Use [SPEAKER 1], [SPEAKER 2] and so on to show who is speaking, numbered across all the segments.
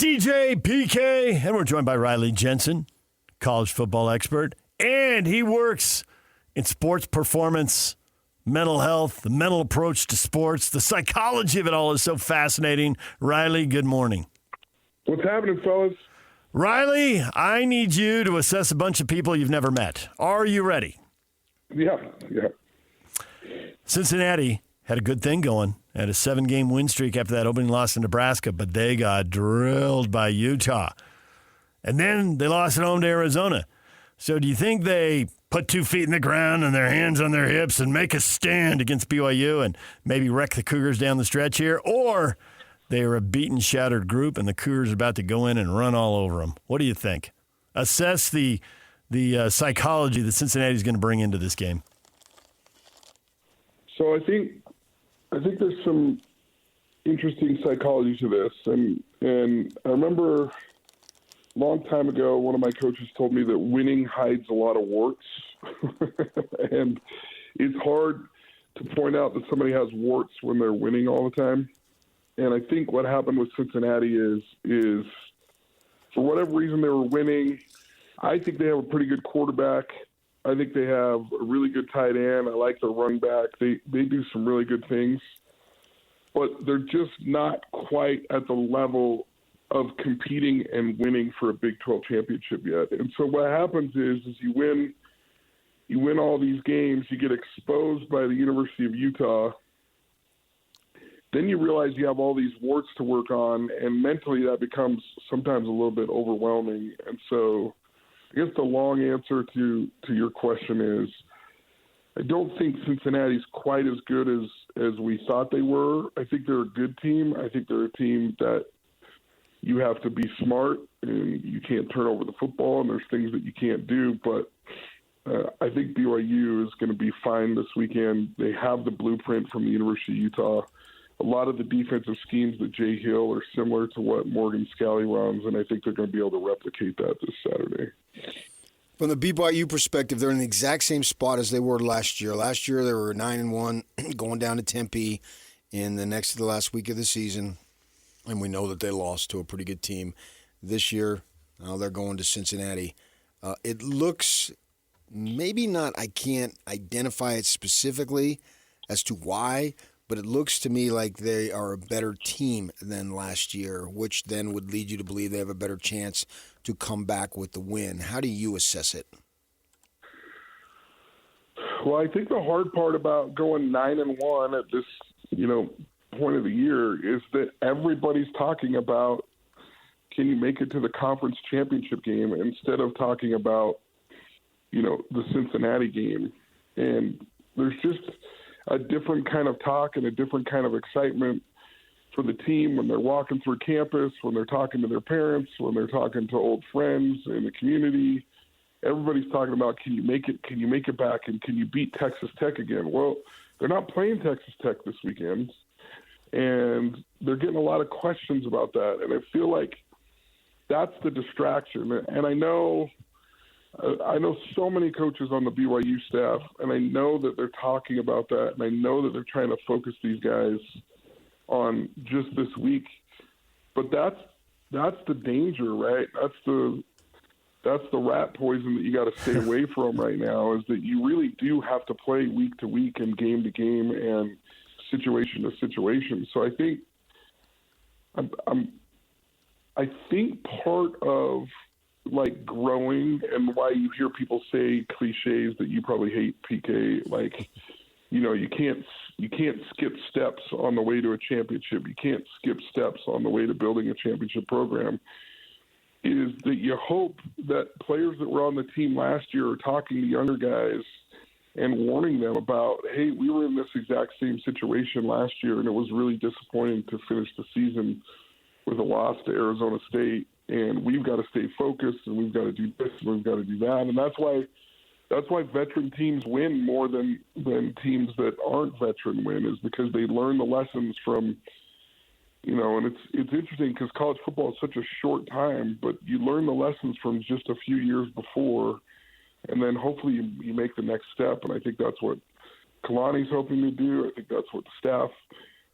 [SPEAKER 1] DJ PK, and we're joined by Riley Jensen, college football expert, and he works in sports performance, mental health, the mental approach to sports. The psychology of it all is so fascinating. Riley, good morning.
[SPEAKER 2] What's happening, fellas?
[SPEAKER 1] Riley, I need you to assess a bunch of people you've never met. Are you ready?
[SPEAKER 2] Yeah.
[SPEAKER 1] Cincinnati had a good thing going. Had a 7-game win streak after that opening loss to Nebraska, but they got drilled by Utah. And then they lost at home to Arizona. So do you think they put 2 feet in the ground and their hands on their hips and make a stand against BYU and maybe wreck the Cougars down the stretch here? Or they are a beaten, shattered group and the Cougars are about to go in and run all over them? What do you think? Assess the psychology that Cincinnati is going to bring into this game.
[SPEAKER 2] So I think there's some interesting psychology to this, and I remember a long time ago, one of my coaches told me that winning hides a lot of warts, and it's hard to point out that somebody has warts when they're winning all the time. And I think what happened with Cincinnati is for whatever reason they were winning. I think they have a pretty good quarterback. I think they have a really good tight end. I like their run back. They do some really good things. But they're just not quite at the level of competing and winning for a Big 12 championship yet. And so what happens is you win all these games, you get exposed by the University of Utah. Then you realize you have all these warts to work on, and mentally that becomes sometimes a little bit overwhelming. And so I guess the long answer to your question is I don't think Cincinnati's quite as good as we thought they were. I think they're a good team. I think they're a team that you have to be smart and you can't turn over the football and there's things that you can't do. But I think BYU is going to be fine this weekend. They have the blueprint from the University of Utah. A lot of the defensive schemes that Jay Hill are similar to what Morgan Scalley runs, and I think they're going to be able to replicate that this Saturday.
[SPEAKER 3] From the BYU perspective, they're in the exact same spot as they were last year. Last year, they were 9-1, going down to Tempe in the next to the last week of the season, and we know that they lost to a pretty good team. This year, now they're going to Cincinnati. It looks maybe not, I can't identify it specifically as to why, but it looks to me like they are a better team than last year, which then would lead you to believe they have a better chance to come back with the win. How do you assess it?
[SPEAKER 2] Well, I think the hard part about going 9-1 at this, point of the year is that everybody's talking about can you make it to the conference championship game instead of talking about, the Cincinnati game. And there's just a different kind of talk and a different kind of excitement for the team when they're walking through campus, when they're talking to their parents, when they're talking to old friends in the community. Everybody's talking about, can you make it back, and can you beat Texas Tech again? Well, they're not playing Texas Tech this weekend, and they're getting a lot of questions about that. And I feel like that's the distraction. And I know so many coaches on the BYU staff, and I know that they're talking about that, and I know that they're trying to focus these guys on just this week. But that's the danger, right? That's the rat poison that you got to stay away from right now, is that you really do have to play week to week and game to game and situation to situation. So I think part of like growing and why you hear people say cliches that you probably hate, PK, like, you can't skip steps on the way to a championship. You can't skip steps on the way to building a championship program, is that you hope that players that were on the team last year are talking to younger guys and warning them about, hey, we were in this exact same situation last year, and it was really disappointing to finish the season with a loss to Arizona State. And we've got to stay focused, and we've got to do this, and we've got to do that. And that's why veteran teams win more than teams that aren't veteran win, is because they learn the lessons from, and it's interesting because college football is such a short time, but you learn the lessons from just a few years before, and then hopefully you make the next step. And I think that's what Kalani's hoping to do. I think that's what the staff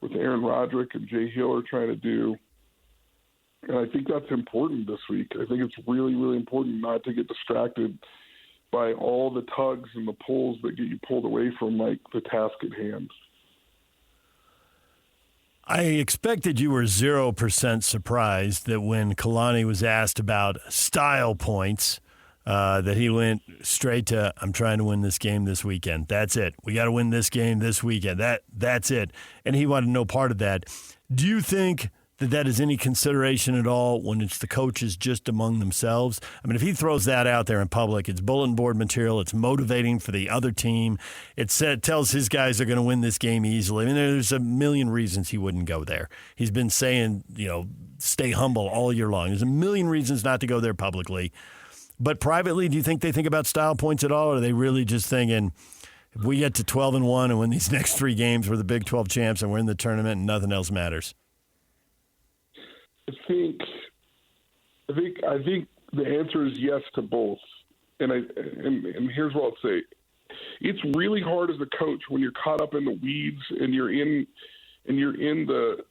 [SPEAKER 2] with Aaron Roderick and Jay Hill are trying to do. And I think that's important this week. I think it's really, really important not to get distracted by all the tugs and the pulls that get you pulled away from, like, the task at hand.
[SPEAKER 1] I expected you were 0% surprised that when Kalani was asked about style points, that he went straight to, I'm trying to win this game this weekend. That's it. We got to win this game this weekend. That's it. And he wanted no part of that. Do you think that is any consideration at all when it's the coaches just among themselves? I mean, if he throws that out there in public, it's bulletin board material. It's motivating for the other team. It tells his guys they're going to win this game easily. I mean, there's a million reasons he wouldn't go there. He's been saying, stay humble all year long. There's a million reasons not to go there publicly. But privately, do you think they think about style points at all, or are they really just thinking, if we get to 12-1 and win these next 3 games, we're the Big 12 champs and we're in the tournament and nothing else matters?
[SPEAKER 2] I think the answer is yes to both, and here's what I'll say: it's really hard as a coach when you're caught up in the weeds and you're in the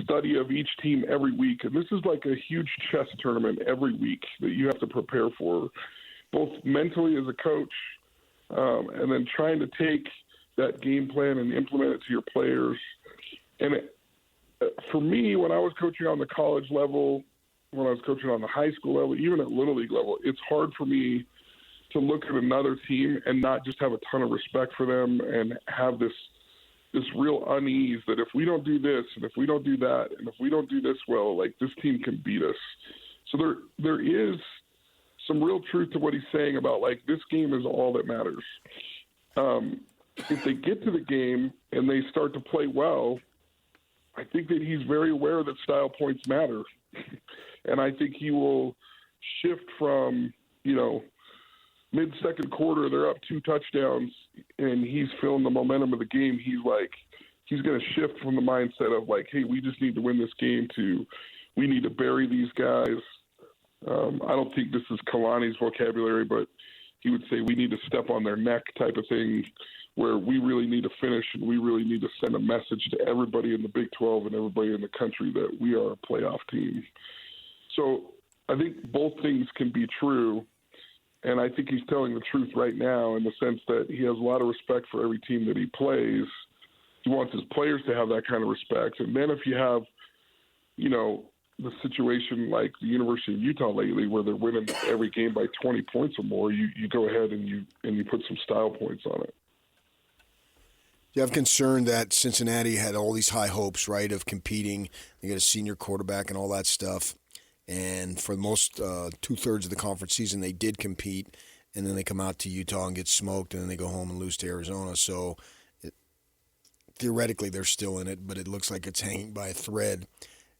[SPEAKER 2] study of each team every week. And this is like a huge chess tournament every week that you have to prepare for, both mentally as a coach, and then trying to take that game plan and implement it to your players. And for me, when I was coaching on the college level, when I was coaching on the high school level, even at Little League level, it's hard for me to look at another team and not just have a ton of respect for them and have this real unease that if we don't do this and if we don't do that and if we don't do this well, like, this team can beat us. So there is some real truth to what he's saying about, like, this game is all that matters. If they get to the game and they start to play well, I think that he's very aware that style points matter. And I think he will shift from, mid-second quarter, they're up 2 touchdowns, and he's feeling the momentum of the game. He's going to shift from the mindset of, like, hey, we just need to win this game to we need to bury these guys. I don't think this is Kalani's vocabulary, but he would say we need to step on their neck type of thing, where we really need to finish and we really need to send a message to everybody in the Big 12 and everybody in the country that we are a playoff team. So I think both things can be true, and I think he's telling the truth right now in the sense that he has a lot of respect for every team that he plays. He wants his players to have that kind of respect. And then if you have, the situation like the University of Utah lately where they're winning every game by 20 points or more, you go ahead and you put some style points on it.
[SPEAKER 3] You have concern that Cincinnati had all these high hopes, right, of competing. They got a senior quarterback and all that stuff. And for the most 2/3 of the conference season, they did compete. And then they come out to Utah and get smoked, and then they go home and lose to Arizona. So theoretically, they're still in it, but it looks like it's hanging by a thread.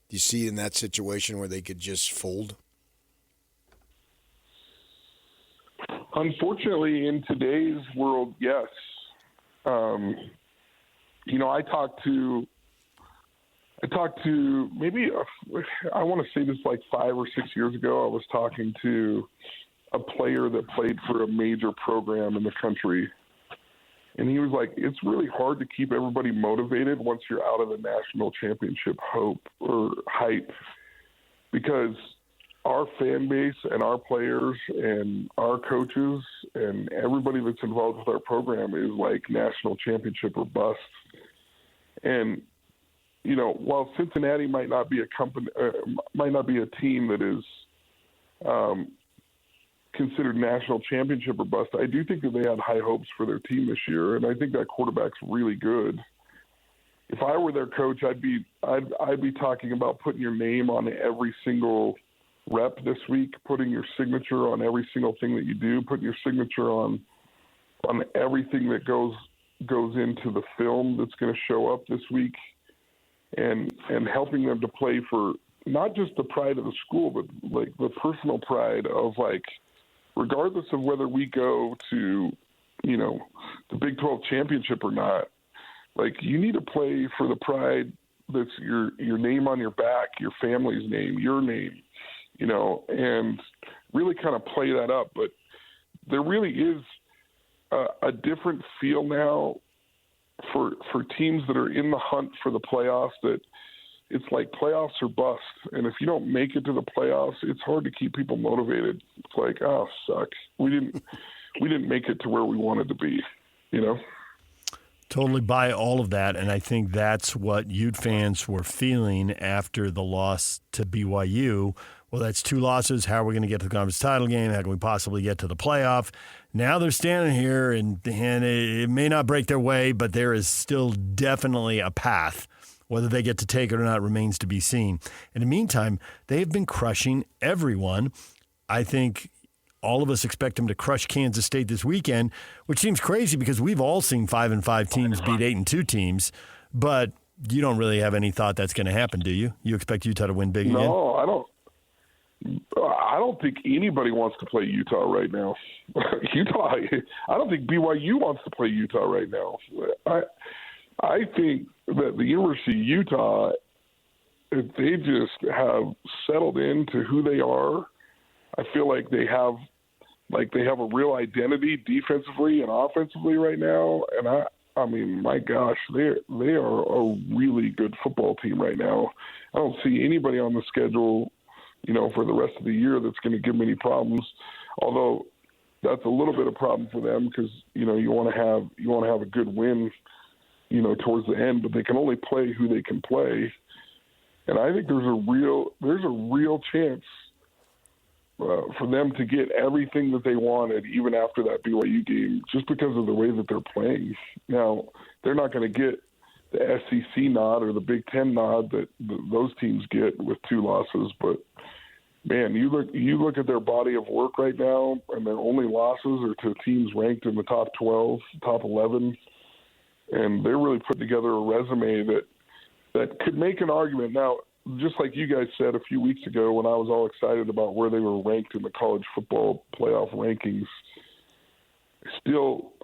[SPEAKER 3] Do you see in that situation where they could just fold?
[SPEAKER 2] Unfortunately, in today's world, yes. I talked to maybe, I want to say this like 5 or 6 years ago, I was talking to a player that played for a major program in the country. And he was like, it's really hard to keep everybody motivated once you're out of the national championship hope or hype, because our fan base and our players and our coaches and everybody that's involved with our program is like national championship or bust. And, while Cincinnati might not be a team that is considered national championship or bust, I do think that they had high hopes for their team this year, and I think that quarterback's really good. If I were their coach, I'd be talking about putting your name on every single rep this week, putting your signature on every single thing that you do, putting your signature on everything that goes into the film that's going to show up this week, and helping them to play for not just the pride of the school, but like the personal pride of, like, regardless of whether we go to, the Big 12 championship or not, like, you need to play for the pride that's your name on your back, your family's name, your name, and really kind of play that up. But there really is a different feel now for teams that are in the hunt for the playoffs, that it's like playoffs or bust. And if you don't make it to the playoffs, it's hard to keep people motivated. It's like, oh, suck. We didn't make it to where we wanted to be, you know?
[SPEAKER 1] Totally buy all of that, and I think that's what Ute fans were feeling after the loss to BYU. Well, that's 2 losses. How are we going to get to the conference title game? How can we possibly get to the playoff? Now they're standing here, and it may not break their way, but there is still definitely a path. Whether they get to take it or not remains to be seen. In the meantime, they have been crushing everyone. I think all of us expect them to crush Kansas State this weekend, which seems crazy because we've all seen 5-5 teams beat 8-2 teams, but you don't really have any thought that's going to happen, do you? You expect Utah to win big again?
[SPEAKER 2] No, I don't think anybody wants to play Utah right now. I don't think BYU wants to play Utah right now. I think that the University of Utah, if they just have settled into who they are, I feel like they have a real identity defensively and offensively right now. And I mean, my gosh, they are a really good football team right now. I don't see anybody on the schedule, you know, for the rest of the year that's going to give them any problems. Although that's a little bit of a problem for them because, you know, you want to have a good win, you know, towards the end, but they can only play who they can play. And I think there's a real chance for them to get everything that they wanted, even after that BYU game, just because of the way that they're playing. Now, they're not going to get the SEC nod or the Big Ten nod that those teams get with 2 losses. But, man, you look at their body of work right now, and their only losses are to teams ranked in the top 12, top 11, and they're really putting together a resume that could make an argument. Now, just like you guys said a few weeks ago when I was all excited about where they were ranked in the college football playoff rankings, I still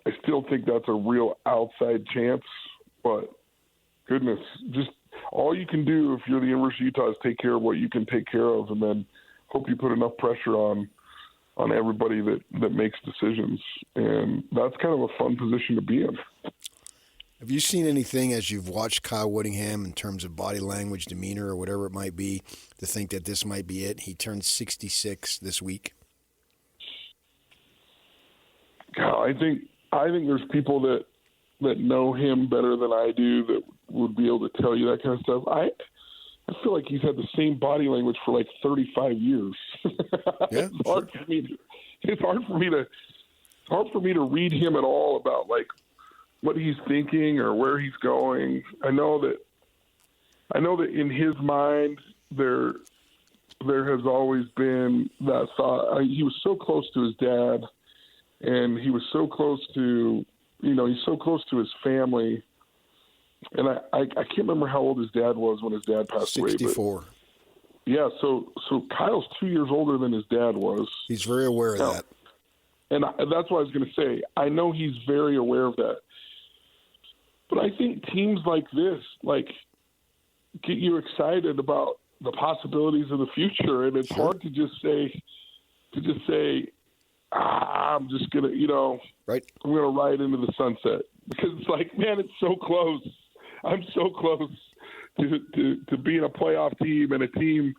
[SPEAKER 2] think that's a real outside chance. But, goodness, just all you can do if you're the University of Utah is take care of what you can take care of and then hope you put enough pressure on everybody that makes decisions. And that's kind of a fun position to be in.
[SPEAKER 3] Have you seen anything as you've watched Kyle Whittingham in terms of body language, demeanor, or whatever it might be, to think that this might be it? He turned 66 this week.
[SPEAKER 2] I think there's people that know him better than I do that would be able to tell you that kind of stuff. I feel like he's had the same body language for like 35 years.
[SPEAKER 3] Yeah.
[SPEAKER 2] It's hard for me to read him at all about like what he's thinking or where he's going. I know that in his mind there has always been that thought. He was so close to his dad, and he was so close to, you know, he's so close to his family. And I can't remember how old his dad was when his dad passed away.
[SPEAKER 3] 64.
[SPEAKER 2] Yeah, so Kyle's 2 years older than his dad was.
[SPEAKER 3] He's very aware of that.
[SPEAKER 2] And that's what I was going to say. I know he's very aware of that. But I think teams like this, like, get you excited about the possibilities of the future. And it's hard to just say, I'm just going to, you know,
[SPEAKER 3] right.
[SPEAKER 2] I'm going to ride into the sunset. Because it's like, man, it's so close. I'm so close to being a playoff team and a team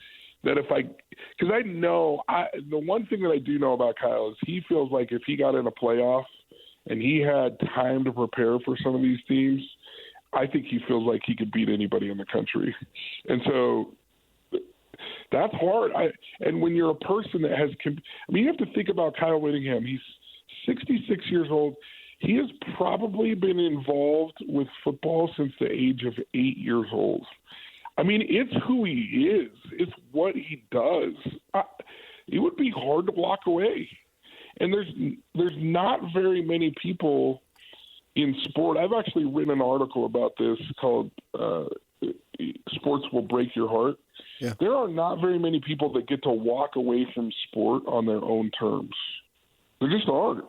[SPEAKER 2] that because I know, the one thing that I do know about Kyle is he feels like if he got in a playoff and he had time to prepare for some of these teams, I think he feels like he could beat anybody in the country. And so that's hard. And when you're a person that has you have to think about Kyle Whittingham. He's 66 years old. He has probably been involved with football since the age of 8 years old. I mean, it's who he is. It's what he does. It would be hard to walk away. And there's not very many people in sport. I've actually written an article about this called Sports Will Break Your Heart.
[SPEAKER 3] Yeah.
[SPEAKER 2] There are not very many people that get to walk away from sport on their own terms. There just aren't.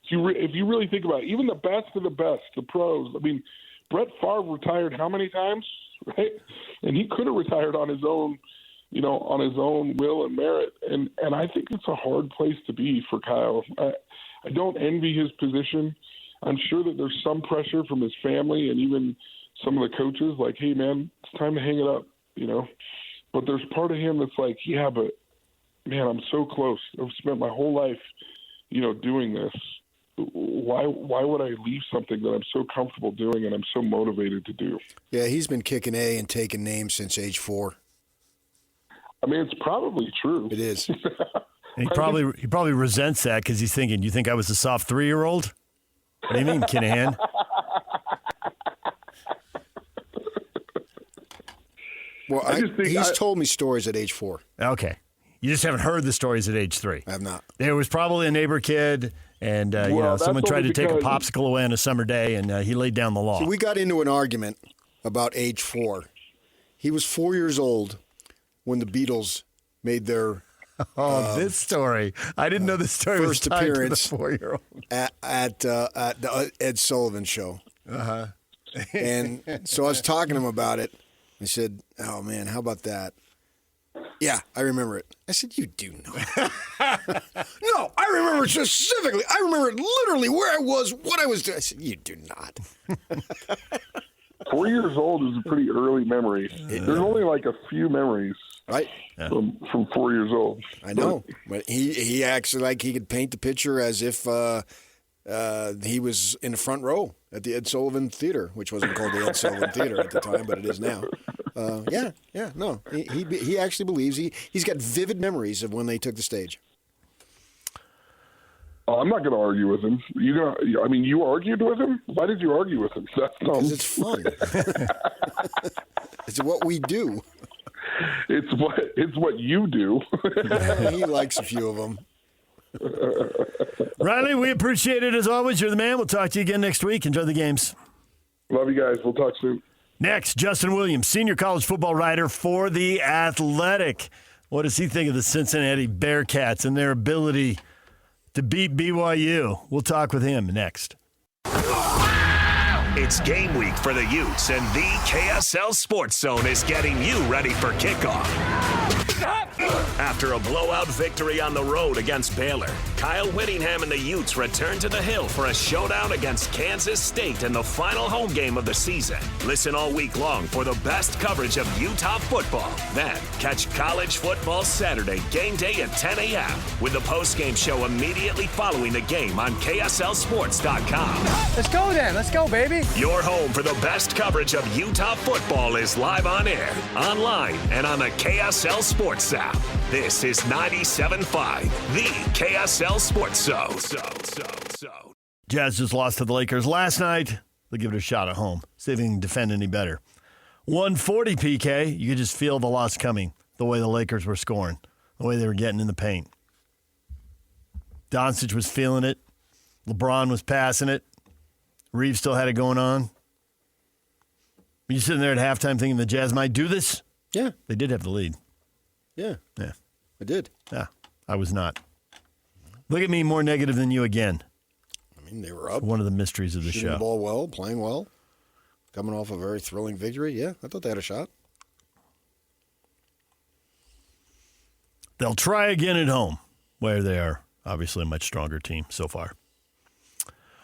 [SPEAKER 2] If you really think about it, even the best of the best, the pros. I mean, Brett Favre retired how many times, right? And he could have retired on his own, you know, on his own will and merit. And I think it's a hard place to be for Kyle. I don't envy his position. I'm sure that there's some pressure from his family and even some of the coaches like, hey, man, it's time to hang it up. But there's part of him that's like, yeah, but man, I'm so close. I've spent my whole life, doing this. Why would I leave something that I'm so comfortable doing and I'm so motivated to do?
[SPEAKER 3] Yeah, he's been kicking A and taking names since age 4.
[SPEAKER 2] I mean, it's probably true.
[SPEAKER 3] It is.
[SPEAKER 1] And he probably resents that because he's thinking, you think I was a soft 3-year-old? What do you mean, Kinahan?
[SPEAKER 3] Well, he's told me stories at age 4.
[SPEAKER 1] Okay. You just haven't heard the stories at age 3.
[SPEAKER 3] I have not.
[SPEAKER 1] There was probably a neighbor kid, and someone tried to take a popsicle away on a summer day, and he laid down the law.
[SPEAKER 3] See, we got into an argument about age 4. He was 4 years old when the Beatles made their
[SPEAKER 1] this story. I didn't know this story was
[SPEAKER 3] first
[SPEAKER 1] tied
[SPEAKER 3] appearance
[SPEAKER 1] to the 4-year-old.
[SPEAKER 3] at the Ed Sullivan show.
[SPEAKER 1] Uh-huh.
[SPEAKER 3] And so I was talking to him about it. I said, "Oh man, how about that?" Yeah, I remember it. I said, "You do know." No, I remember it specifically. I remember it literally where I was, what I was doing. I said, "You do not."
[SPEAKER 2] 4 years old is a pretty early memory. There's only like a few memories,
[SPEAKER 3] right?
[SPEAKER 2] From 4 years old.
[SPEAKER 3] I know, but he acts like he could paint the picture as if he was in the front row at the Ed Sullivan Theater, which wasn't called the Ed Sullivan Theater at the time, but it is now. No, he actually believes he's got vivid memories of when they took the stage.
[SPEAKER 2] I'm not going to argue with him. You argued with him? Why did you argue with him?
[SPEAKER 3] Because it's fun. It's what we do.
[SPEAKER 2] It's what you do.
[SPEAKER 3] He likes a few of them.
[SPEAKER 1] Riley, we appreciate it as always. You're the man. We'll talk to you again next week. Enjoy the games.
[SPEAKER 2] Love you guys. We'll talk soon.
[SPEAKER 1] Next, Justin Williams, senior college football writer for The Athletic. What does he think of the Cincinnati Bearcats and their ability to beat BYU? We'll talk with him next.
[SPEAKER 4] It's game week for the Utes, and the KSL Sports Zone is getting you ready for kickoff. After a blowout victory on the road against Baylor, Kyle Whittingham and the Utes return to the Hill for a showdown against Kansas State in the final home game of the season. Listen all week long for the best coverage of Utah football. Then, catch College Football Saturday game day at 10 a.m. with the postgame show immediately following the game on KSLSports.com.
[SPEAKER 5] Let's go then. Let's go, baby.
[SPEAKER 4] Your home for the best coverage of Utah football is live on air, online, and on the KSL Sports app. This is 97.5, the KSL Sports Zone.
[SPEAKER 1] Jazz just lost to the Lakers last night. They'll give it a shot at home. See if they can defend any better. 140 PK. You could just feel the loss coming, the way the Lakers were scoring, the way they were getting in the paint. Doncic was feeling it. LeBron was passing it. Reeves still had it going on. Were you sitting there at halftime thinking the Jazz might do this?
[SPEAKER 3] Yeah.
[SPEAKER 1] They did have the lead.
[SPEAKER 3] Yeah.
[SPEAKER 1] Yeah.
[SPEAKER 3] I did.
[SPEAKER 1] Yeah. I was not. Look at me, more negative than you again.
[SPEAKER 3] I mean, they were up.
[SPEAKER 1] One of the mysteries of the
[SPEAKER 3] Shooting
[SPEAKER 1] show.
[SPEAKER 3] the ball well, playing well, coming off a very thrilling victory. Yeah, I thought they had a shot.
[SPEAKER 1] They'll try again at home, where they are obviously a much stronger team so far.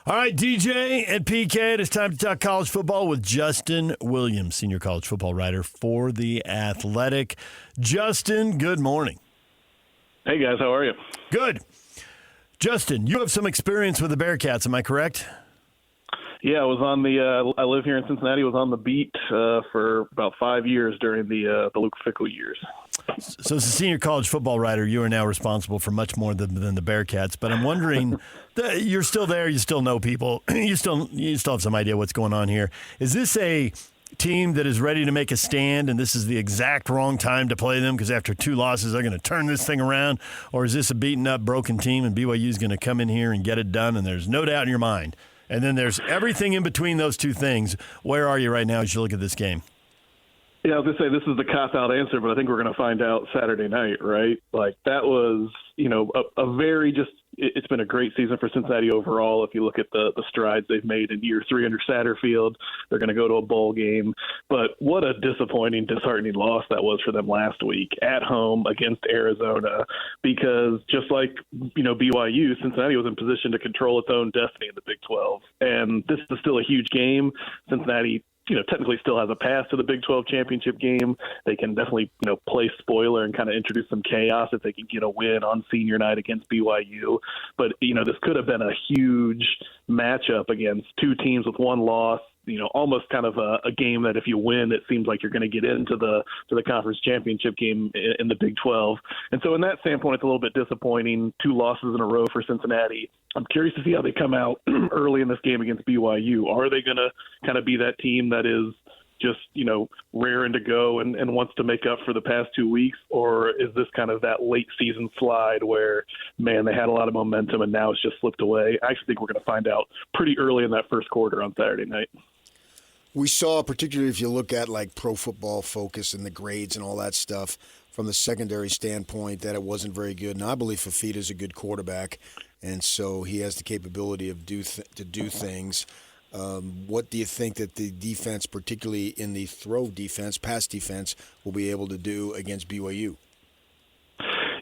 [SPEAKER 1] All right, DJ and PK, it is time to talk college football with Justin Williams, senior college football writer for The Athletic. Justin, good morning.
[SPEAKER 6] Hey, guys. How are you?
[SPEAKER 1] Good. Justin, you have some experience with the Bearcats, am I correct?
[SPEAKER 6] Yeah, I was on I live here in Cincinnati. I was on the beat for about 5 years during the Luke Fickell years.
[SPEAKER 1] So as a senior college football writer, you are now responsible for much more than the Bearcats. But I'm wondering, you're still there. You still know people. You still have some idea what's going on here. Is this a team that is ready to make a stand, and this is the exact wrong time to play them because after 2 losses, they're going to turn this thing around? Or is this a beaten-up, broken team, and BYU is going to come in here and get it done, and there's no doubt in your mind? And then there's everything in between those two things. Where are you right now as you look at this game?
[SPEAKER 6] Yeah, I was going to say this is the cop-out answer, but I think we're going to find out Saturday night, right? Like, that was, a very it's been a great season for Cincinnati overall. If you look at the strides they've made in year 3 under Satterfield, they're going to go to a bowl game. But what a disappointing, disheartening loss that was for them last week at home against Arizona, because just like, BYU, Cincinnati was in position to control its own destiny in the Big 12. And this is still a huge game. Cincinnati technically still has a path to the Big 12 championship game. They can definitely, play spoiler and kind of introduce some chaos if they can get a win on senior night against BYU. But, this could have been a huge matchup against two teams with one loss. Almost kind of a game that if you win, it seems like you're going to get into the conference championship game in the Big 12. And so in that standpoint, it's a little bit disappointing. 2 losses in a row for Cincinnati. I'm curious to see how they come out early in this game against BYU. Are they going to kind of be that team that is just, raring to go and wants to make up for the past 2 weeks? Or is this kind of that late season slide where, man, they had a lot of momentum and now it's just slipped away? I actually think we're going to find out pretty early in that first quarter on Saturday night.
[SPEAKER 3] We saw, particularly if you look at like Pro Football Focus and the grades and all that stuff from the secondary standpoint, that it wasn't very good. And I believe Fafita's a good quarterback, and so he has the capability of to do things. What do you think that the defense, particularly in the throw defense, pass defense, will be able to do against BYU?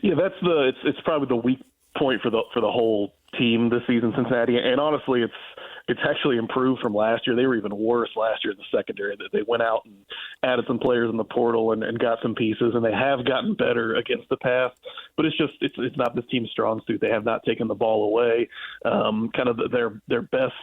[SPEAKER 6] Yeah, it's probably the weak point for the whole team this season, Cincinnati. And honestly, it's actually improved from last year. They were even worse last year in the secondary. They went out and added some players in the portal and got some pieces, and they have gotten better against the pass. But it's not this team's strong suit. They have not taken the ball away. Kind of their best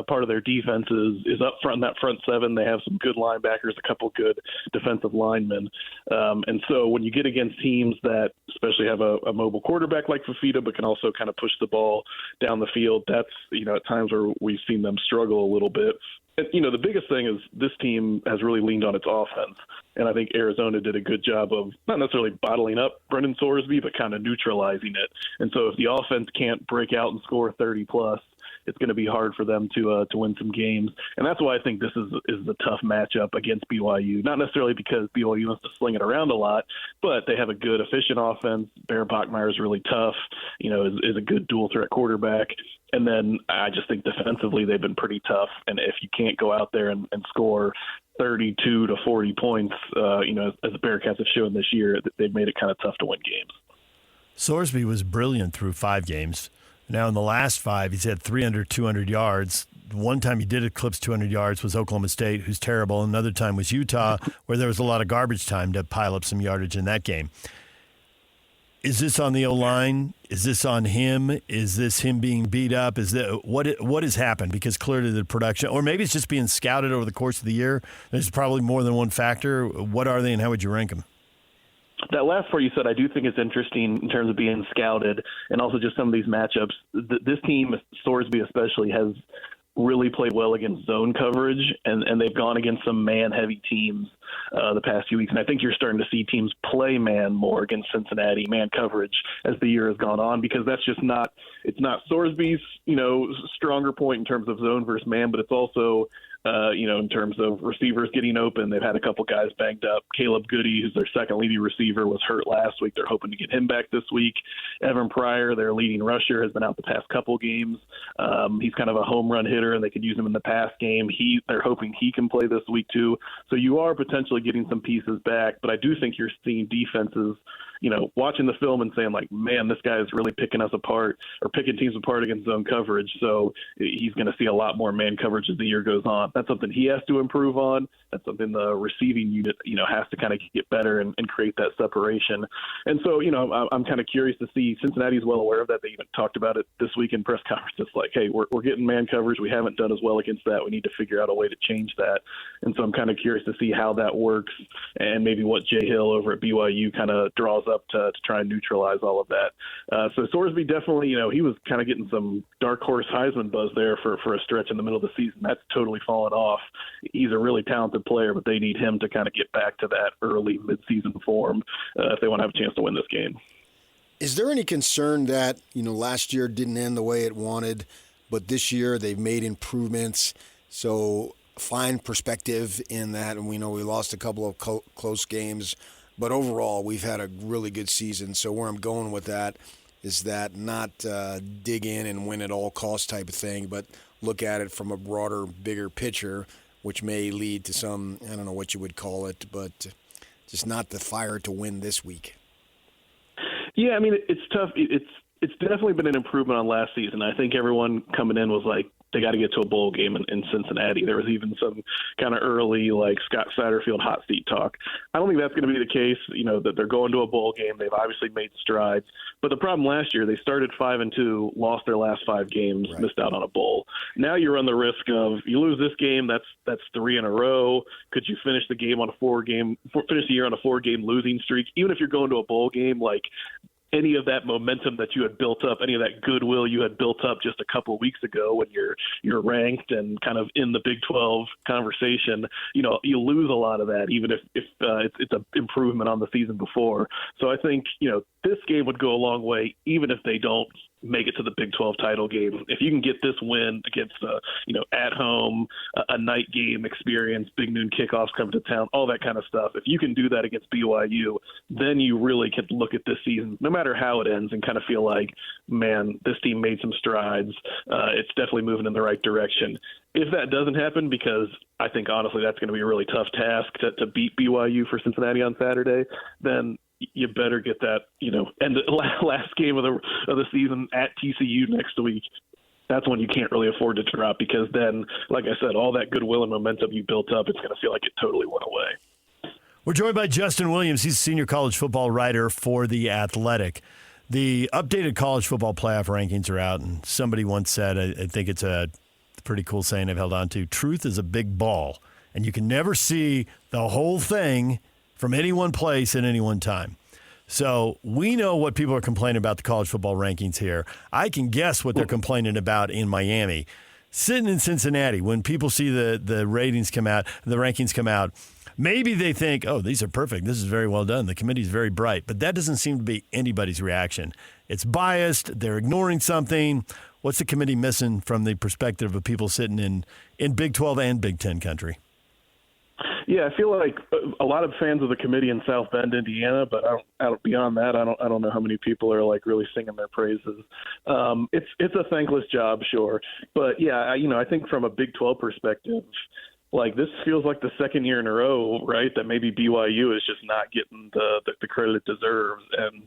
[SPEAKER 6] part of their defense is up front in that front seven. They have some good linebackers, a couple good defensive linemen. And so when you get against teams that especially have a mobile quarterback like Fafita, but can also kind of push the ball down the field, that's, at times where we've seen them struggle a little bit. And, the biggest thing is this team has really leaned on its offense. And I think Arizona did a good job of not necessarily bottling up Brendan Sorsby, but kind of neutralizing it. And so if the offense can't break out and score 30-plus, it's going to be hard for them to win some games. And that's why I think this is a tough matchup against BYU. Not necessarily because BYU wants to sling it around a lot, but they have a good, efficient offense. Bear Bachmeier is really tough, is a good dual-threat quarterback. And then I just think defensively they've been pretty tough. And if you can't go out there and score 32 to 40 points, as the Bearcats have shown this year, they've made it kind of tough to win games.
[SPEAKER 1] Sorsby was brilliant through 5 games. Now, in the last 5, he's had 300, 200 yards. One time he did eclipse 200 yards was Oklahoma State, who's terrible. Another time was Utah, where there was a lot of garbage time to pile up some yardage in that game. Is this on the O-line? Is this on him? Is this him being beat up? What has happened? Because clearly the production, or maybe it's just being scouted over the course of the year. There's probably more than one factor. What are they, and how would you rank them?
[SPEAKER 6] That last part you said, I do think is interesting in terms of being scouted and also just some of these matchups. This team, Sorsby especially, has really played well against zone coverage, and they've gone against some man-heavy teams the past few weeks. And I think you're starting to see teams play man more against Cincinnati, man coverage, as the year has gone on, because that's just not – it's not Sorsby's, stronger point in terms of zone versus man, but it's also – in terms of receivers getting open. They've had a couple guys banged up. Caleb Goody, who's their second leading receiver, was hurt last week. They're hoping to get him back this week. Evan Pryor, their leading rusher, has been out the past couple games. He's kind of a home run hitter, and they could use him in the pass game. They're hoping he can play this week too. So you are potentially getting some pieces back, but I do think you're seeing defenses watching the film and saying, like, man, this guy is really picking us apart or picking teams apart against zone coverage. So he's going to see a lot more man coverage as the year goes on. That's something he has to improve on. That's something the receiving unit, has to kind of get better and create that separation. And so, I'm kind of curious to see. Cincinnati's well aware of that. They even talked about it this week in press conference. It's like, hey, we're getting man coverage. We haven't done as well against that. We need to figure out a way to change that. And so I'm kind of curious to see how that works and maybe what Jay Hill over at BYU kind of draws up to try and neutralize all of that. So Sorsby definitely, he was kind of getting some dark horse Heisman buzz there for a stretch in the middle of the season. That's totally fallen off. He's a really talented player, but they need him to kind of get back to that early midseason form if they want to have a chance to win this game.
[SPEAKER 3] Is there any concern that, last year didn't end the way it wanted, but this year they've made improvements? So fine perspective in that, and we know we lost a couple of close games, but overall we've had a really good season. So where I'm going with that is that not dig in and win at all costs type of thing, but look at it from a broader, bigger picture, which may lead to some, I don't know what you would call it, but just not the fire to win this week.
[SPEAKER 6] Yeah, I mean, it's tough. It's definitely been an improvement on last season. I think everyone coming in was like, they got to get to a bowl game in Cincinnati. There was even some kind of early, like, Scott Satterfield hot seat talk. I don't think that's going to be the case, that they're going to a bowl game. They've obviously made strides. But the problem last year, they started 5-2, lost their last 5 games, right, missed out on a bowl. Now you run the risk of, you lose this game, that's 3 in a row. Could you finish the year on a 4-game losing streak? Even if you're going to a bowl game, like, any of that momentum that you had built up, any of that goodwill you had built up just a couple of weeks ago when you're ranked and kind of in the Big 12 conversation, you lose a lot of that, even if it's an improvement on the season before. So I think, this game would go a long way, even if they don't make it to the Big 12 title game. If you can get this win against, at home, a night game experience, big noon kickoffs coming to town, all that kind of stuff. If you can do that against BYU, then you really can look at this season, no matter how it ends, and kind of feel like, man, this team made some strides. It's definitely moving in the right direction. If that doesn't happen, because I think honestly that's going to be a really tough task to beat BYU for Cincinnati on Saturday, then you better get that, end last game of the season at TCU next week. That's when you can't really afford to drop, because then, like I said, all that goodwill and momentum you built up, it's going to feel like it totally went away.
[SPEAKER 1] We're joined by Justin Williams. He's a senior college football writer for The Athletic. The updated college football playoff rankings are out, and somebody once said, I think it's a pretty cool saying I've held on to, truth is a big ball, and you can never see the whole thing from any one place at any one time. So we know what people are complaining about the college football rankings here. I can guess what they're complaining about in Miami. Sitting in Cincinnati, when people see the ratings come out, the rankings come out, maybe they think, oh, these are perfect. This is very well done. The committee's very bright. But that doesn't seem to be anybody's reaction. It's biased. They're ignoring something. What's the committee missing from the perspective of people sitting in Big 12 and Big 10 country?
[SPEAKER 6] Yeah, I feel like a lot of fans of the committee in South Bend, Indiana, but beyond that, I don't know how many people are like really singing their praises. It's a thankless job, sure, but yeah, I think from a Big 12 perspective, like, this feels like the second year in a row, right, that maybe BYU is just not getting the credit it deserves. And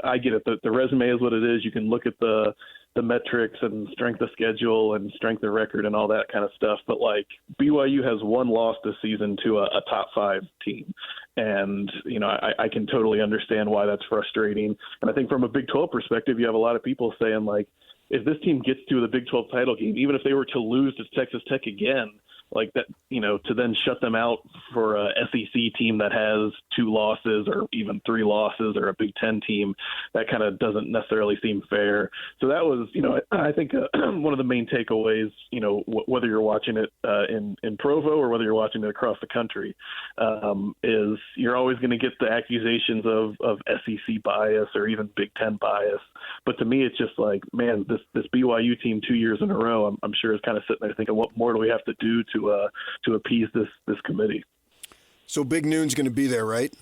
[SPEAKER 6] I get it. The resume is what it is. You can look at the metrics and strength of schedule and strength of record and all that kind of stuff. But, like, BYU has one loss this season to a top 5 team. And, I can totally understand why that's frustrating. And I think from a Big 12 perspective, you have a lot of people saying, like, if this team gets to the Big 12 title game, even if they were to lose to Texas Tech again, like that, to then shut them out for a SEC team that has 2 losses or even 3 losses, or a Big 10 team, that kind of doesn't necessarily seem fair. So that was, I think one of the main takeaways, whether you're watching it in Provo or whether you're watching it across the country, is you're always going to get the accusations of SEC bias or even Big 10 bias. But to me, it's just like, man, this BYU team 2 years in a row, I'm sure is kind of sitting there thinking, what more do we have to do to appease this committee? So
[SPEAKER 3] Big Noon's going to be there, right?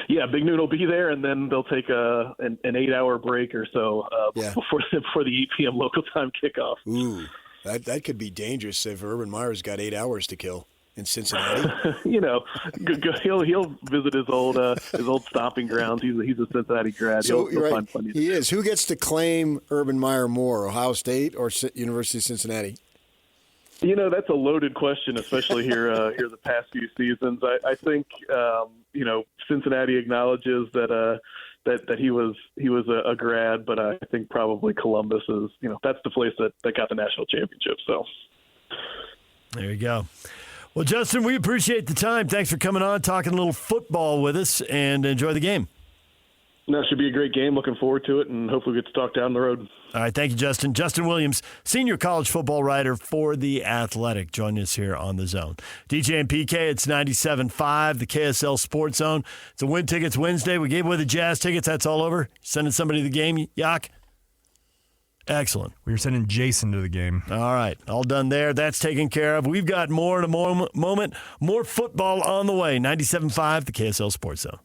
[SPEAKER 6] Yeah, Big Noon will be there, and then they'll take an 8-hour break or so before the 8 p.m. local time kickoff.
[SPEAKER 3] Ooh, that could be dangerous if Urban Meyer's got 8 hours to kill in Cincinnati.
[SPEAKER 6] He'll visit his old stomping grounds. He's a Cincinnati grad.
[SPEAKER 3] So
[SPEAKER 6] he'll
[SPEAKER 3] right.
[SPEAKER 6] find plenty.
[SPEAKER 3] He is. Who gets to claim Urban Meyer more, Ohio State or University of Cincinnati?
[SPEAKER 6] That's a loaded question, especially here the past few seasons. I think Cincinnati acknowledges that he was a grad, but I think probably Columbus is that's the place that got the national championship. So
[SPEAKER 1] there you go. Well, Justin, we appreciate the time. Thanks for coming on, talking a little football with us, and enjoy the game.
[SPEAKER 6] That should be a great game. Looking forward to it, and hopefully we get to talk down the road.
[SPEAKER 1] All right, thank you, Justin. Justin Williams, senior college football writer for The Athletic, joining us here on The Zone. DJ and PK, it's 97.5, the KSL Sports Zone. It's a Win Tickets Wednesday. We gave away the Jazz tickets. That's all over. Sending somebody to the game, Yak? Excellent.
[SPEAKER 7] We were sending Jason to the game.
[SPEAKER 1] All right, all done there. That's taken care of. We've got more in a moment. More football on the way. 97.5, the KSL Sports Zone.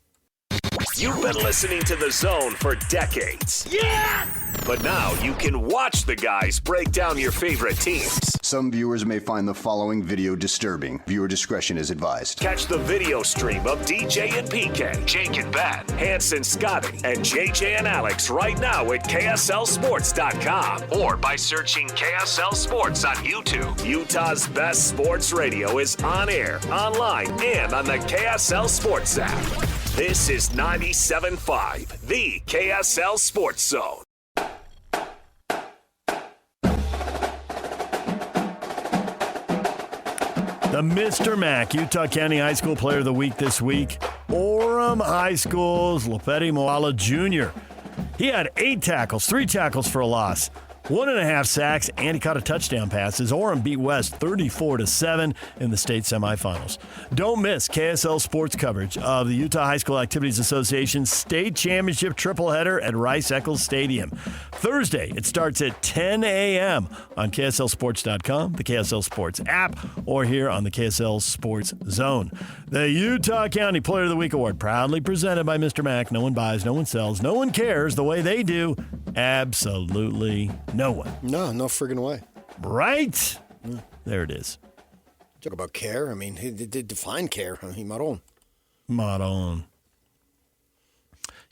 [SPEAKER 4] You've been listening to The Zone for decades. Yes! But now you can watch the guys break down your favorite teams.
[SPEAKER 8] Some viewers may find the following video disturbing. Viewer discretion is advised.
[SPEAKER 4] Catch the video stream of DJ and PK, Jake and Ben, Hanson, Scotty, and JJ and Alex right now at KSLSports.com or by searching KSL Sports on YouTube. Utah's best sports radio is on air, online, and on the KSL Sports app. This is 97.5, the KSL Sports Zone.
[SPEAKER 1] The Mr. Mac, Utah County High School Player of the Week this week, Orem High School's Lopeti Moala Jr. He had 8 tackles, 3 tackles for a loss, 1.5 sacks, and he caught a touchdown pass as Orem beat West 34-7 in the state semifinals. Don't miss KSL Sports coverage of the Utah High School Activities Association's state championship tripleheader at Rice-Eccles Stadium. Thursday, it starts at 10 a.m. on KSLSports.com, the KSL Sports app, or here on the KSL Sports Zone. The Utah County Player of the Week Award, proudly presented by Mr. Mac. No one buys, no one sells, no one cares the way they do. Absolutely no one.
[SPEAKER 3] No friggin' way.
[SPEAKER 1] Right? There it is.
[SPEAKER 3] Talk about care. I mean, he did define care. I mean, maron.
[SPEAKER 1] Maron.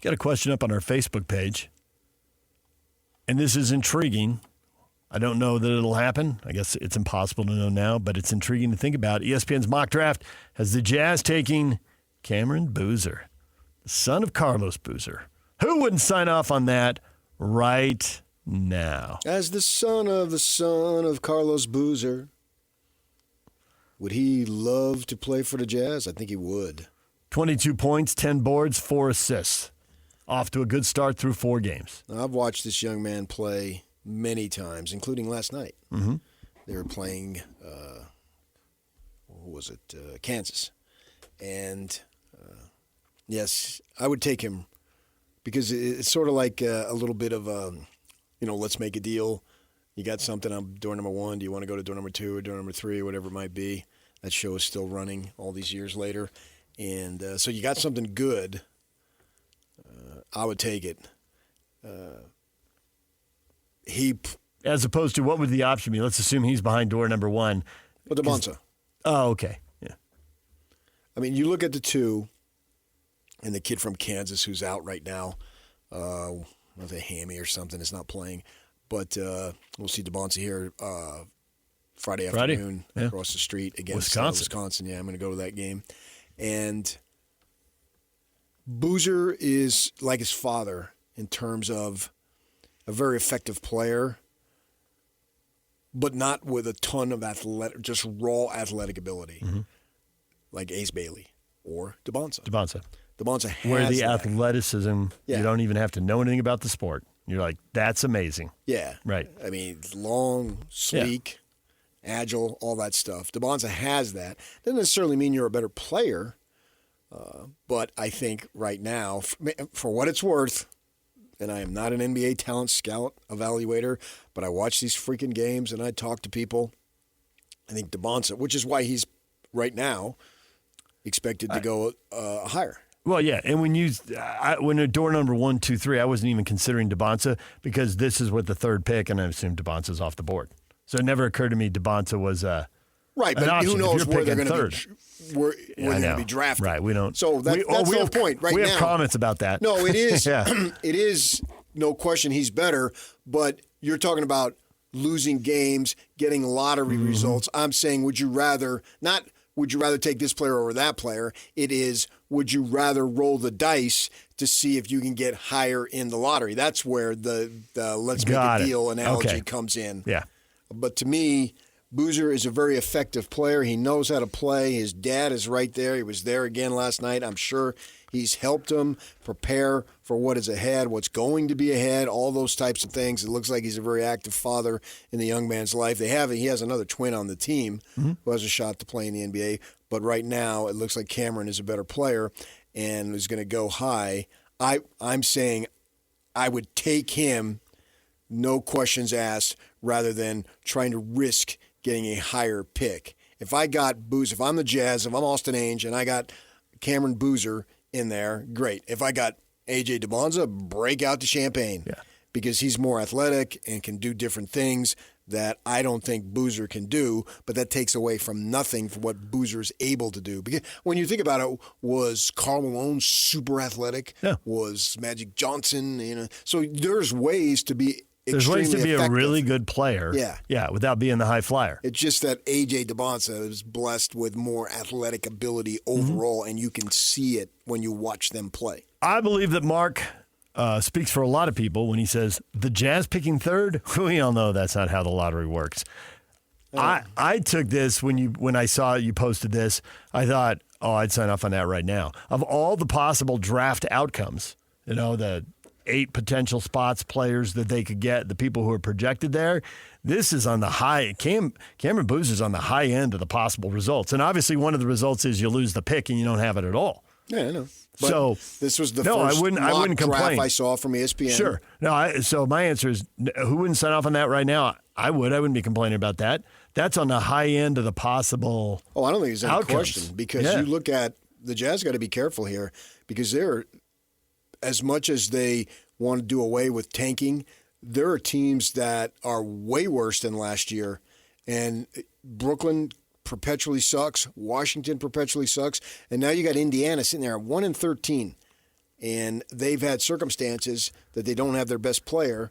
[SPEAKER 1] Got a question up on our Facebook page. And this is intriguing. I don't know that it'll happen. I guess it's impossible to know now, but it's intriguing to think about. ESPN's mock draft has the Jazz taking Cameron Boozer, the son of Carlos Boozer. Who wouldn't sign off on that right now?
[SPEAKER 3] As the son of Carlos Boozer, would he love to play for the Jazz? I think he would.
[SPEAKER 1] 22 points, 10 boards, 4 assists. Off to a good start through 4 games.
[SPEAKER 3] Now, I've watched this young man play many times, including last night.
[SPEAKER 1] Mm-hmm.
[SPEAKER 3] They were playing, Kansas. And, yes, I would take him because it's sort of like a little bit of, let's make a deal. You got something, I'm door number 1. Do you want to go to door number 2 or door number 3 or whatever it might be? That show is still running all these years later. And so you got something good. I would take it.
[SPEAKER 1] As opposed to what would the option be? Let's assume he's behind door number 1.
[SPEAKER 3] But the Bonza.
[SPEAKER 1] Oh, okay. Yeah.
[SPEAKER 3] I mean, you look at the 2, and the kid from Kansas who's out right now, with a hammy or something, is not playing. But we'll see DeBonza here Friday afternoon across the street against Wisconsin. Yeah, I'm going to go to that game. And Boozer is like his father in terms of a very effective player, but not with a ton of just raw athletic ability, like Ace Bailey or DeBonza. DeBonza has
[SPEAKER 1] where the
[SPEAKER 3] that.
[SPEAKER 1] Athleticism, you don't even have to know anything about the sport. You're like, that's amazing.
[SPEAKER 3] Yeah.
[SPEAKER 1] Right.
[SPEAKER 3] I mean, long, sleek, agile, all that stuff. DeBonza has that. Doesn't necessarily mean you're a better player, but I think right now, for what it's worth, and I am not an NBA talent scout evaluator, but I watch these freaking games and I talk to people. I think DeBonza, which is why he's right now expected to go higher.
[SPEAKER 1] Well, yeah, and when a door number 1, 2, 3, I wasn't even considering DeBonza because this is with the 3rd pick, and I assumed DeBonza's off the board. So it never occurred to me DeBonza was
[SPEAKER 3] right, but
[SPEAKER 1] option.
[SPEAKER 3] who knows where they're going to be drafted?
[SPEAKER 1] Right, we don't.
[SPEAKER 3] So that's the whole point. Right now,
[SPEAKER 1] we have comments about that.
[SPEAKER 3] No, it is. It is no question he's better, but you're talking about losing games, getting lottery results. I'm saying, would you rather take this player over that player? It is, would you rather roll the dice to see if you can get higher in the lottery? That's where the let's make a deal analogy comes in.
[SPEAKER 1] Yeah.
[SPEAKER 3] But to me, Boozer is a very effective player. He knows how to play. His dad is right there. He was there again last night. I'm sure he's helped him prepare for what is ahead, what's going to be ahead, all those types of things. It looks like he's a very active father in the young man's life. He has another twin on the team who has a shot to play in the NBA. But right now, it looks like Cameron is a better player and is going to go high. I'm saying I would take him, no questions asked, rather than trying to risk getting a higher pick. If I got Boozer, if I'm the Jazz, if I'm Austin Ainge, and I got Cameron Boozer in there, great. If I got A.J. DeBonza, break out to Champagne.
[SPEAKER 1] Yeah.
[SPEAKER 3] Because he's more athletic and can do different things that I don't think Boozer can do, but that takes away from nothing for what Boozer is able to do. Because when you think about it, was Karl Malone super athletic?
[SPEAKER 1] Yeah.
[SPEAKER 3] Was Magic Johnson? So there's ways to be
[SPEAKER 1] There's ways to be
[SPEAKER 3] effective.
[SPEAKER 1] a really good player. Yeah, without being the high flyer.
[SPEAKER 3] It's just that A.J. DeBonza is blessed with more athletic ability overall, and you can see it when you watch them play.
[SPEAKER 1] I believe that Mark speaks for a lot of people when he says the Jazz picking third. We all know that's not how the lottery works. I took this when I saw you posted this. I thought, I'd sign off on that right now. Of all the possible draft outcomes, the 8 potential spots, players that they could get, the people who are projected there, this is on the high. Cameron Boozer's on the high end of the possible results. And obviously one of the results is you lose the pick and you don't have it at all.
[SPEAKER 3] Yeah, I know. But
[SPEAKER 1] so
[SPEAKER 3] this was the
[SPEAKER 1] first
[SPEAKER 3] I wouldn't
[SPEAKER 1] complain.
[SPEAKER 3] Draft I saw from ESPN.
[SPEAKER 1] Sure. No. So my answer is, who wouldn't sign off on that right now? I would. I wouldn't be complaining about that. That's on the high end of the possible.
[SPEAKER 3] Oh, I don't think there's any
[SPEAKER 1] outcomes.
[SPEAKER 3] question because you look at the Jazz. Got to be careful here because they're as much as they want to do away with tanking. There are teams that are way worse than last year, and Brooklyn perpetually sucks. Washington perpetually sucks. And now you got Indiana sitting there at 1-13. And they've had circumstances that they don't have their best player,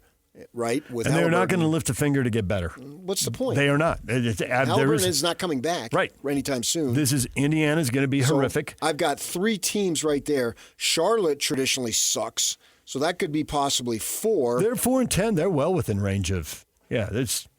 [SPEAKER 3] right?
[SPEAKER 1] And they're not going to lift a finger to get better.
[SPEAKER 3] What's the point?
[SPEAKER 1] They are not.
[SPEAKER 3] Halliburton is not coming back anytime soon.
[SPEAKER 1] Indiana's going to be horrific.
[SPEAKER 3] I've got 3 teams right there. Charlotte traditionally sucks. So that could be possibly 4.
[SPEAKER 1] They're 4-10. They're well within range of, that's.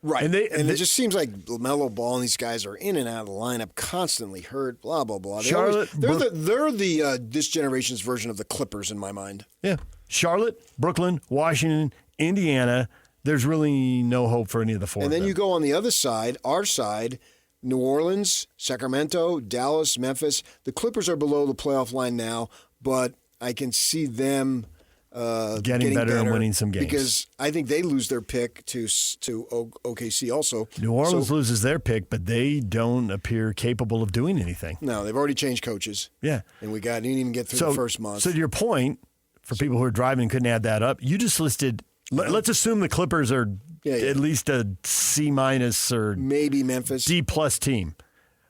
[SPEAKER 3] Right. And it just seems like LaMelo Ball and these guys are in and out of the lineup, constantly hurt, blah, blah, blah. They're this generation's version of the Clippers in my mind.
[SPEAKER 1] Yeah. Charlotte, Brooklyn, Washington, Indiana. There's really no hope for any of the 4
[SPEAKER 3] And
[SPEAKER 1] of
[SPEAKER 3] then
[SPEAKER 1] them.
[SPEAKER 3] you go on the other side, our side, New Orleans, Sacramento, Dallas, Memphis. The Clippers are below the playoff line now, but I can see them getting better
[SPEAKER 1] and winning some games.
[SPEAKER 3] Because I think they lose their pick to OKC also.
[SPEAKER 1] New Orleans loses their pick, but they don't appear capable of doing anything.
[SPEAKER 3] No, they've already changed coaches.
[SPEAKER 1] Yeah.
[SPEAKER 3] And we didn't even get through the first month.
[SPEAKER 1] So to your point, for people who are driving and couldn't add that up, you just listed, let's assume the Clippers are at least a C- or
[SPEAKER 3] maybe Memphis.
[SPEAKER 1] D+ team.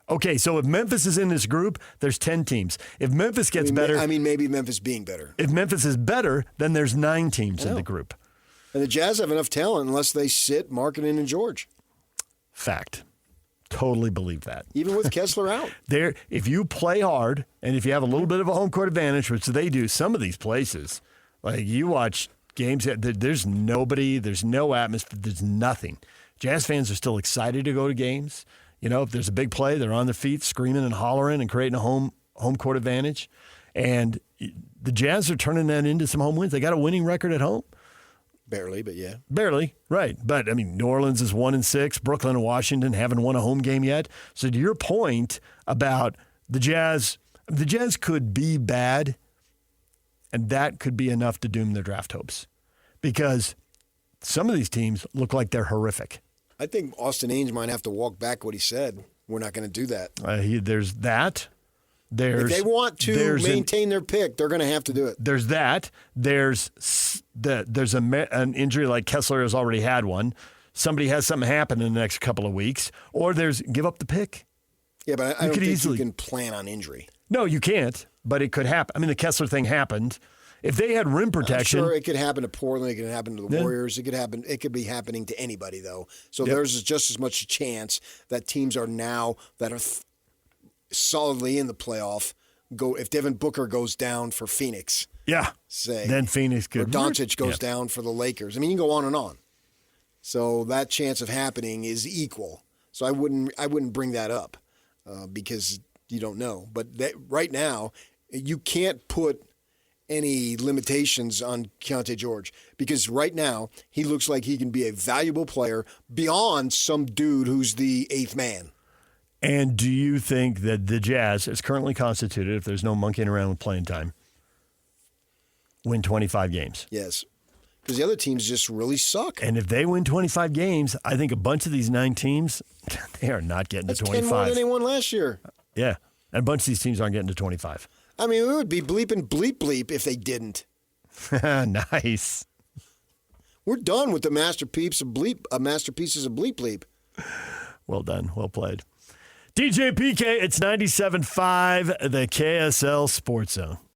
[SPEAKER 1] Okay, so if Memphis is in this group, there's 10 teams. If Memphis gets better...
[SPEAKER 3] maybe Memphis being better.
[SPEAKER 1] If Memphis is better, then there's 9 teams in the group.
[SPEAKER 3] And the Jazz have enough talent unless they sit Markkanen and George.
[SPEAKER 1] Fact. Totally believe that.
[SPEAKER 3] Even with Kessler out.
[SPEAKER 1] If you play hard, and if you have a little bit of a home court advantage, which they do, some of these places, like you watch games, there's nobody, there's no atmosphere, there's nothing. Jazz fans are still excited to go to games. If there's a big play, they're on their feet screaming and hollering and creating a home court advantage. And the Jazz are turning that into some home wins. They got a winning record at home.
[SPEAKER 3] Barely, but yeah.
[SPEAKER 1] Barely, right. But, New Orleans is 1-6. Brooklyn and Washington haven't won a home game yet. So to your point about the Jazz could be bad, and that could be enough to doom their draft hopes. Because some of these teams look like they're horrific.
[SPEAKER 3] I think Austin Ainge might have to walk back what he said. We're not going to do that.
[SPEAKER 1] There's that.
[SPEAKER 3] If they want to maintain their pick, they're going to have to do it.
[SPEAKER 1] There's that. There's an injury like Kessler has already had one. Somebody has something happen in the next couple of weeks. Or there's give up the pick.
[SPEAKER 3] Yeah, but I don't think you can plan on injury.
[SPEAKER 1] No, you can't. But it could happen. The Kessler thing happened. If they had rim protection,
[SPEAKER 3] I'm sure it could happen to Portland. It could happen to the Warriors. It could happen. It could be happening to anybody, though. So there's just as much a chance that teams are now that are solidly in the playoff. If Devin Booker goes down for Phoenix,
[SPEAKER 1] then Phoenix could.
[SPEAKER 3] Or Doncic goes down for the Lakers. You can go on and on. So that chance of happening is equal. So I wouldn't bring that up because you don't know. But right now, you can't put any limitations on Keontae George because right now he looks like he can be a valuable player beyond some dude who's the 8th man.
[SPEAKER 1] And do you think that the Jazz, as currently constituted, if there's no monkeying around with playing time, win 25 games?
[SPEAKER 3] Yes, because the other teams just really suck.
[SPEAKER 1] And if they win 25 games, I think a bunch of these 9 teams, they are not getting to 25.
[SPEAKER 3] That's 10 more than they won last year.
[SPEAKER 1] Yeah, and a bunch of these teams aren't getting to 25.
[SPEAKER 3] I mean, it would be bleeping bleep bleep if they didn't.
[SPEAKER 1] Nice.
[SPEAKER 3] We're done with the masterpieces of bleep bleep.
[SPEAKER 1] Well done. Well played. DJ PK, it's 97.5, the KSL Sports Zone.